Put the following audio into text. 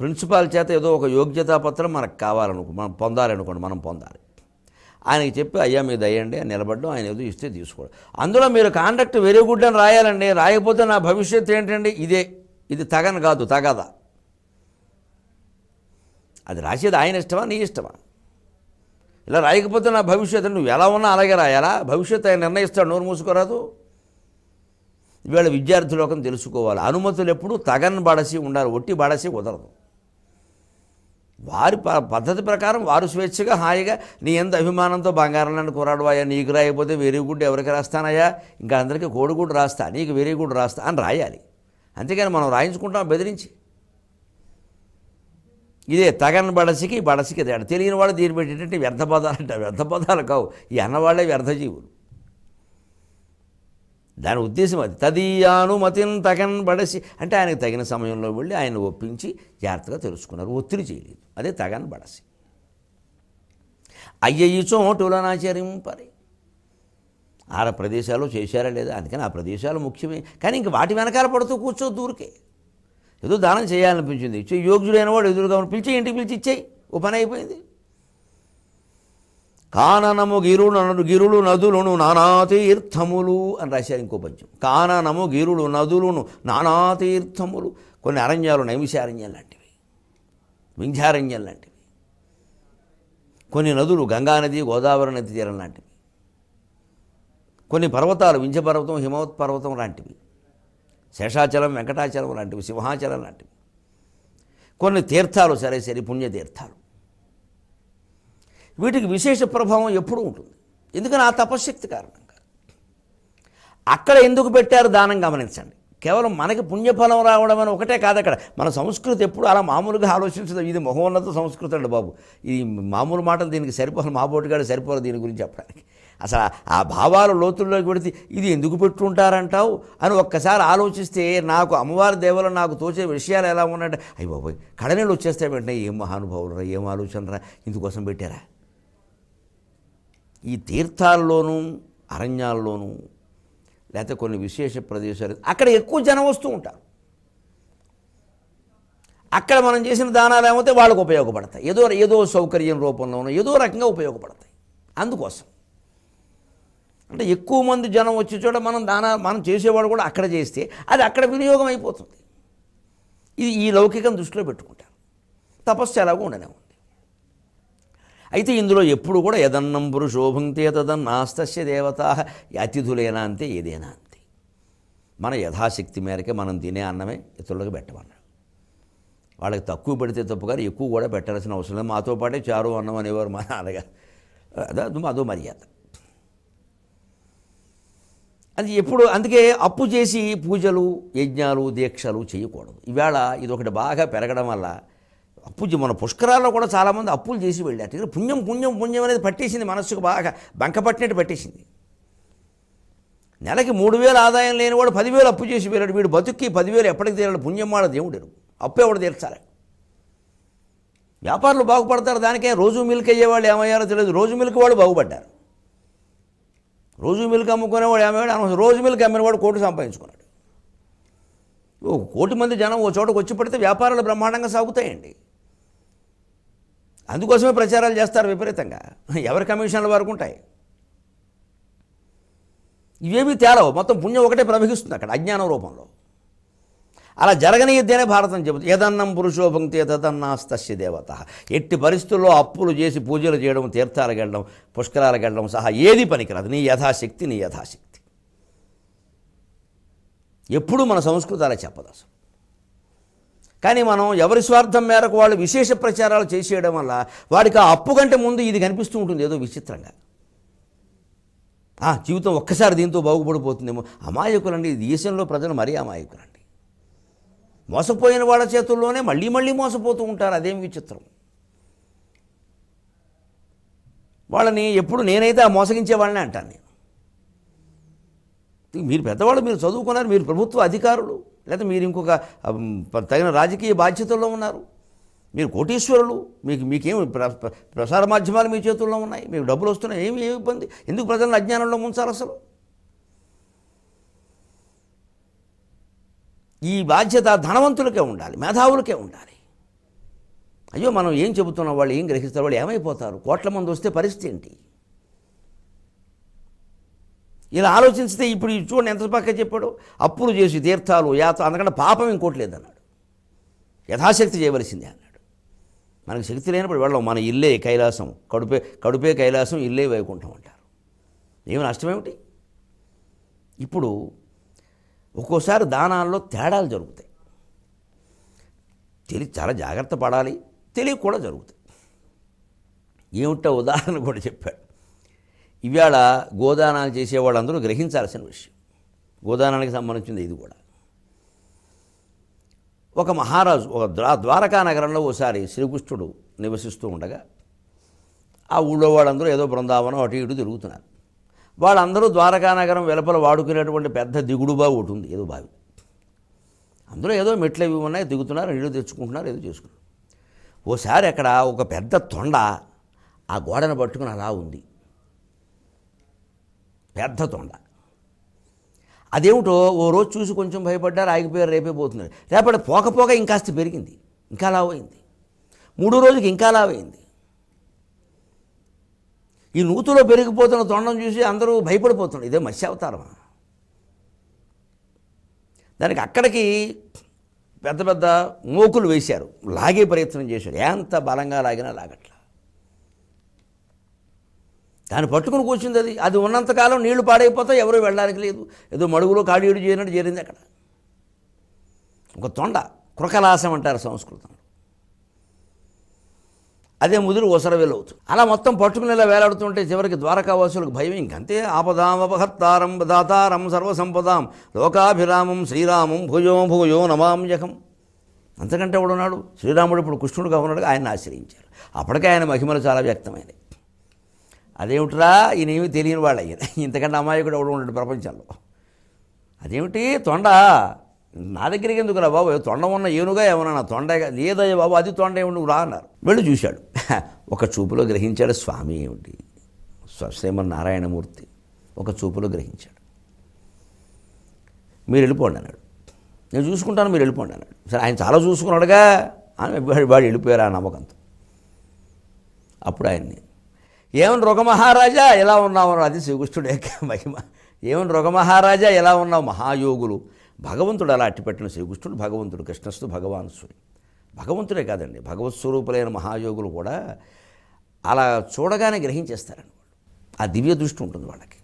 Principal చేత ఏదో ఒక యోగ్యతా పత్రం మనకు కావాలనుకో, మనం పొందాలనుకోండి, మనం పొందాలి. ఆయనకి చెప్పి అయ్యా మీద అయ్యండి అని నిలబడ్డం, ఆయన ఏదో ఇస్తే తీసుకోవడం. అందులో మీరు కాండక్ట్ వెరీ గుడ్ అని రాయాలండి. రాయకపోతే నా భవిష్యత్తు ఏంటండి? ఇది తగను కాదు, తగదా. అది రాసేది ఆయన ఇష్టమా, నీ ఇష్టమా? ఇలా రాయకపోతే నా భవిష్యత్తు, నువ్వు ఎలా ఉన్నా అలాగే రాయాలా? భవిష్యత్తు ఆయన నిర్ణయిస్తాడు, నోరు మూసుకోరాదు. ఇవాళ విద్యార్థులోకం తెలుసుకోవాలి, అనుమతులు ఎప్పుడు తగన్ బడసి ఉండాలి, ఒట్టి బడసి కుదరదు. వారి పద్ధతి ప్రకారం వారు స్వేచ్ఛగా హాయిగా నీ ఎంత అభిమానంతో బంగారం నన్ను కురాడువాయా, నీకు రాయకపోతే వెరీ గుడ్ ఎవరికి రాస్తానయ్యా, ఇంకా అందరికీ కోడిగుడ్డు రాస్తా, నీకు వెరీ గుడ్ రాస్తా అని రాయాలి. అంతేగాని మనం రాయించుకుంటాం బెదిరించి. ఇదే తగన్ బడసికి బడసికి తేడా. తెలియని వాళ్ళు దీన్ని పెట్టేటంటే వ్యర్థ పదాలు అంటారు. వ్యర్థ పదాలు కావు, ఈ అన్నవాళ్లే వ్యర్థజీవులు. దాని ఉద్దేశం అది. తదీయానుమతిన్ తగన్ బడసి అంటే ఆయనకు తగిన సమయంలో వెళ్ళి ఆయన ఒప్పించి జాగ్రత్తగా తెలుసుకున్నారు, ఒత్తిడి చేయలేదు. అదే తగన్ బడసి. అయ్యయ్యి చోటులనాచరింపరి. ఆడ ప్రదేశాలు చేశారా లేదా, అందుకని ఆ ప్రదేశాలు ముఖ్యమే. కానీ ఇంక వాటి వెనకాల పడుతూ కూర్చోద్దు ఊరికే. ఏదో దానం చేయాలనిపించింది, యోగ్యుడైన వాడు ఎదురుగా పిలిచి ఇంటికి పిలిచి ఇచ్చేయి, ఓ పని అయిపోయింది. కాననము గిరులు నదులును నానాతీర్థములు అని రాశారు ఇంకో పద్యం. కాననము గిరులు నదులును నానాతీర్థములు. కొన్ని అరణ్యాలు నైమిషారణ్యం లాంటివి, వింధ్యారణ్యం లాంటివి. కొన్ని నదులు గంగానది, గోదావరి నది తీరం లాంటివి. కొన్ని పర్వతాలు వింధ్య పర్వతం, హిమవత్ పర్వతం లాంటివి. శేషాచలం, వెంకటాచలం లాంటివి, సింహాచలం లాంటివి. కొన్ని తీర్థాలు, సరే పుణ్యతీర్థాలు. వీటికి విశేష ప్రభావం ఎప్పుడూ ఉంటుంది. ఎందుకని ఆ తపశ్శక్తి కారణంగా. అక్కడ ఎందుకు పెట్టారు దానం గమనించండి. కేవలం మనకి పుణ్యఫలం రావడం అని ఒకటే కాదు. అక్కడ మన సంస్కృతి ఎప్పుడు అలా మామూలుగా ఆలోచించదు. ఇది మహోన్నత సంస్కృతి అండి బాబు. ఇది మామూలు మాటలు దీనికి సరిపోదు, మా బోటుగాడు సరిపోరు దీని గురించి చెప్పడానికి. అసలు ఆ భావాల లోతుల్లోకి పెడితే ఇది ఎందుకు పెట్టుంటారంటావు అని ఒక్కసారి ఆలోచిస్తే, నాకు అమ్మవారి దేవలో నాకు తోచే విషయాలు ఎలా ఉన్నాయంటే, అయ్యి బాబోయ్ కడనీళ్ళు వచ్చేస్తాయి వెంటనే. ఏం మహానుభావులరా, ఏం ఆలోచనరా, ఇందుకోసం పెట్టారా. ఈ తీర్థాల్లోనూ అరణ్యాల్లోనూ లేకపోతే కొన్ని విశేష ప్రదేశాలు అక్కడ ఎక్కువ జనం వస్తూ ఉంటారు. అక్కడ మనం చేసిన దానాలు ఏమైతే వాళ్ళకు ఉపయోగపడతాయి, ఏదో సౌకర్యం రూపంలోనూ ఏదో రకంగా ఉపయోగపడతాయి. అందుకోసం అంటే ఎక్కువ మంది జనం వచ్చే చోట మనం చేసేవాడు కూడా అక్కడ చేస్తే అది అక్కడ వినియోగం అయిపోతుంది. ఇది ఈ లౌకికం దృష్టిలో పెట్టుకుంటారు. తపస్సు ఎలాగో ఉండనే ఉంది. అయితే ఇందులో ఎప్పుడు కూడా యదన్నం పురుషోభుంక్తే తదన్నాస్తస్య దేవతా, అతిథులైనా అంతే, ఏదైనా అంతే. మన యథాశక్తి మేరకే మనం తినే అన్నమే ఇతరులకు పెట్టమన్నాడు. వాళ్ళకి తక్కువ పెడితే తప్పు, కానీ ఎక్కువ కూడా పెట్టాల్సిన అవసరం లేదు. మాతో పాటే చారు అన్నం అనేవారు మా నాన్నగారు. అదో మర్యాద. అది ఎప్పుడు. అందుకే అప్పు చేసి పూజలు, యజ్ఞాలు, దీక్షలు చేయకూడదు. ఈవేళ ఇదొకటి బాగా పెరగడం వల్ల మన పుష్కరాల్లో కూడా చాలామంది అప్పులు చేసి వెళ్ళారు. పుణ్యం అనేది పట్టేసింది, మనస్సుకు బాగా బంక పట్టినట్టు పట్టేసింది. నెలకి 3,000 ఆదాయం లేనివాడు 10,000 అప్పు చేసి వెళ్ళాడు. వీడు బతుక్కి 10,000 ఎప్పటికి తీరాడు? పుణ్యం వాడు దేవుడు, అప్పు ఎవడు తీర్చాలి? వ్యాపారులు బాగుపడతారు. దానికే రోజు మిల్క్ అయ్యేవాళ్ళు ఏమయ్యారో తెలియదు. రోజు మిల్క్ వాడు బాగుపడ్డారు. రోజు మిల్క్ అమ్ముకునేవాడు ఏమయ్యాడు? అనవసరం. రోజు మిల్క్ అమ్మినవాడు కోటి సంపాదించుకున్నాడు. 1 కోటి మంది జనం ఓ చోటకు వచ్చి పడితే వ్యాపారాలు బ్రహ్మాండంగా సాగుతాయండి. అందుకోసమే ప్రచారాలు చేస్తారు విపరీతంగా. ఎవరి కమిషన్ల వరకు ఉంటాయి. ఇవేమీ తేలవు. మొత్తం పుణ్యం ఒకటే ప్రవహిస్తుంది అక్కడ అజ్ఞానం రూపంలో. అలా జరగనియద్దేనే భారతం చెబుతుంది. యదన్నం పురుషోభుంక్తే తదన్నాస్తస్య దేవత. ఎట్టి పరిస్థితుల్లో అప్పులు చేసి పూజలు చేయడం, తీర్థాలకు వెళ్ళడం, పుష్కరాలకు వెళ్ళడం సహా ఏది పనికిరాదు. నీ యథాశక్తి. ఎప్పుడూ మన సంస్కృతి అలా చెప్పదు అసలు. కానీ మనం ఎవరి స్వార్థం మేరకు వాళ్ళు విశేష ప్రచారాలు చేసేయడం వల్ల వాడికి ఆ అప్పు కంటే ముందు ఇది కనిపిస్తూ ఉంటుంది ఏదో విచిత్రంగా. జీవితం ఒక్కసారి దీంతో బాగుపడిపోతుందేమో. అమాయకులండి, ఈ దేశంలో ప్రజలు మరీ అమాయకులండి. మోసపోయిన వాళ్ళ చేతుల్లోనే మళ్ళీ మోసపోతూ ఉంటారు. అదేం విచిత్రం. వాళ్ళని ఎప్పుడు నేనైతే ఆ మోసగించే వాళ్ళని అంటాను నేను. మీరు పెద్దవాళ్ళు, మీరు చదువుకున్నారు, మీరు ప్రభుత్వ అధికారులు, లేకపోతే మీరు ఇంకొక తగిన రాజకీయ బాధ్యతల్లో ఉన్నారు, మీరు కోటీశ్వరులు, మీకేం ప్రసార మాధ్యమాలు మీ చేతుల్లో ఉన్నాయి, మీకు డబ్బులు వస్తున్నాయి, ఏమి ఇబ్బంది? ఎందుకు ప్రజలను అజ్ఞానంలో ముంచాలి అసలు? ఈ బాధ్యత ధనవంతులకే ఉండాలి, మేధావులకే ఉండాలి. అయ్యో మనం ఏం చెబుతున్నాం, వాళ్ళు ఏం గ్రహిస్తారు, వాళ్ళు ఏమైపోతారు, కోట్ల మంది వస్తే పరిస్థితి ఏంటి? ఇలా ఆలోచిస్తే ఇప్పుడు చూడండి ఎంత పక్క చెప్పాడు. అప్పులు చేసి తీర్థాలు యాత్ర, అందుకంటే పాపం ఇంకోటి లేదన్నాడు. యథాశక్తి చేయవలసిందే అన్నాడు. మనకు శక్తి లేనప్పుడు వెళ్ళం. మన ఇల్లే కైలాసం, కడుపే కైలాసం, ఇల్లే వైకుంఠం అంటారు. ఏమి నష్టమేమిటి? ఇప్పుడు ఒక్కోసారి దానాల్లో తేడాలు జరుగుతాయి. చాలా జాగ్రత్త పడాలి, తెలియ కూడా జరుగుతాయి. ఏమిటో ఉదాహరణ కూడా చెప్పాడు. ఇవాళ గోదానాలు చేసేవాళ్ళందరూ గ్రహించాల్సిన విషయం. గోదానానికి సంబంధించింది ఇది కూడా. ఒక మహారాజు ఒక ద్వారకా నగరంలో ఓసారి శ్రీకృష్ణుడు నివసిస్తూ ఉండగా ఆ ఊళ్ళో వాళ్ళందరూ ఏదో బృందావనం అటు ఇటు తిరుగుతున్నారు. వాళ్ళందరూ ద్వారకా నగరం వెలుపల వాడుకునేటువంటి పెద్ద దిగుడు బావి ఒకటి ఉంది, ఏదో బావి. అందులో ఏదో మెట్లు ఇవి ఉన్నాయి, దిగుతున్నారు, నీళ్ళు తెచ్చుకుంటున్నారు, ఏదో చేసుకున్నారు. ఓసారి అక్కడ ఒక పెద్ద తొండ ఆ గోడను పట్టుకుని అలా ఉంది, పెద్ద తొండ. అదేమిటో ఓ రోజు చూసి కొంచెం భయపడ్డారు, ఆగిపోయారు, రేపే పోతున్నారు. రేపటి పోకపోక ఇంకాస్త పెరిగింది, ఇంకా లావైంది. 3వ రోజుకి ఇంకా లావైంది. ఈ నూతులో పెరిగిపోతున్న తొండం చూసి అందరూ భయపడిపోతున్నారు. ఇదే మత్స్యావతారమా? దానికి అక్కడికి పెద్ద పెద్ద మోకులు వేశారు, లాగే ప్రయత్నం చేశారు. ఎంత బలంగా లాగినా లాగట్లా. దాన్ని పట్టుకుని కూర్చుంది. అది ఉన్నంతకాలం నీళ్లు పాడైపోతాయి, ఎవరూ వెళ్ళడానికి లేదు. ఏదో మడుగులో కాడీడు చేయనట్టు చేరింది అక్కడ. ఒక తొండ, కృకలాసం అంటారు సంస్కృతంలో. అదే ముదురు ఒసరవేలవుతుంది. అలా మొత్తం పట్టుకునేలా వేలాడుతుంటే చివరికి ద్వారకావాసులకు భయం. ఇంకంతే. ఆపదామపహత్తారం దాతారం సర్వసంపదాం లోకాభిరామం శ్రీరామం భుజో భుజో నమామ్యకం. అంతకంటే ఎవడున్నాడు? శ్రీరాముడు ఇప్పుడు కృష్ణుడుగా ఉన్నాడుగా, ఆయన ఆశ్రయించారు. అప్పటికే ఆయన మహిమలు చాలా వ్యక్తమైనవి. అదేమిట్రా, ఈయనేమి తెలియని వాళ్ళు అయ్యారు. ఇంతకంటే అమాయకుడు ఎవడు ఉన్నాడు ప్రపంచంలో? అదేమిటి తొండ? నా దగ్గరికి ఎందుకు రా బాబు, తొండ ఉన్న ఏనుగా ఏమన్నా? తొండ లేదయ్య బాబు, అది తొండ ఏమి, నువ్వు రా అన్నారు. వెళ్ళి చూశాడు. ఒక చూపులో గ్రహించాడు స్వామి ఏమిటి, శ్రీమన్నారాయణమూర్తి ఒక చూపులో గ్రహించాడు. మీరు వెళ్ళిపోండి అన్నాడు. నేను చూసుకుంటాను, మీరు వెళ్ళిపోండి అన్నాడు. సరే, ఆయన చాలా చూసుకున్నాడుగా అని వాడు వెళ్ళిపోయారు ఆ నమ్మకంతో. అప్పుడు ఆయన్ని ఏమని రొగమహారాజా ఎలా ఉన్నావు? అది శ్రీకృష్ణుడు యొక్క మహిమ. ఏమని రొగమహారాజా ఎలా ఉన్నావు? మహాయోగులు, భగవంతుడు అలా అట్టిపెట్టిన శ్రీకృష్ణుడు భగవంతుడు, కృష్ణస్తు భగవాన్సుడు. భగవంతుడే కాదండి, భగవత్ స్వరూపులైన మహాయోగులు కూడా అలా చూడగానే గ్రహించేస్తారండి. ఆ దివ్య దృష్టి ఉంటుంది వాళ్ళకి.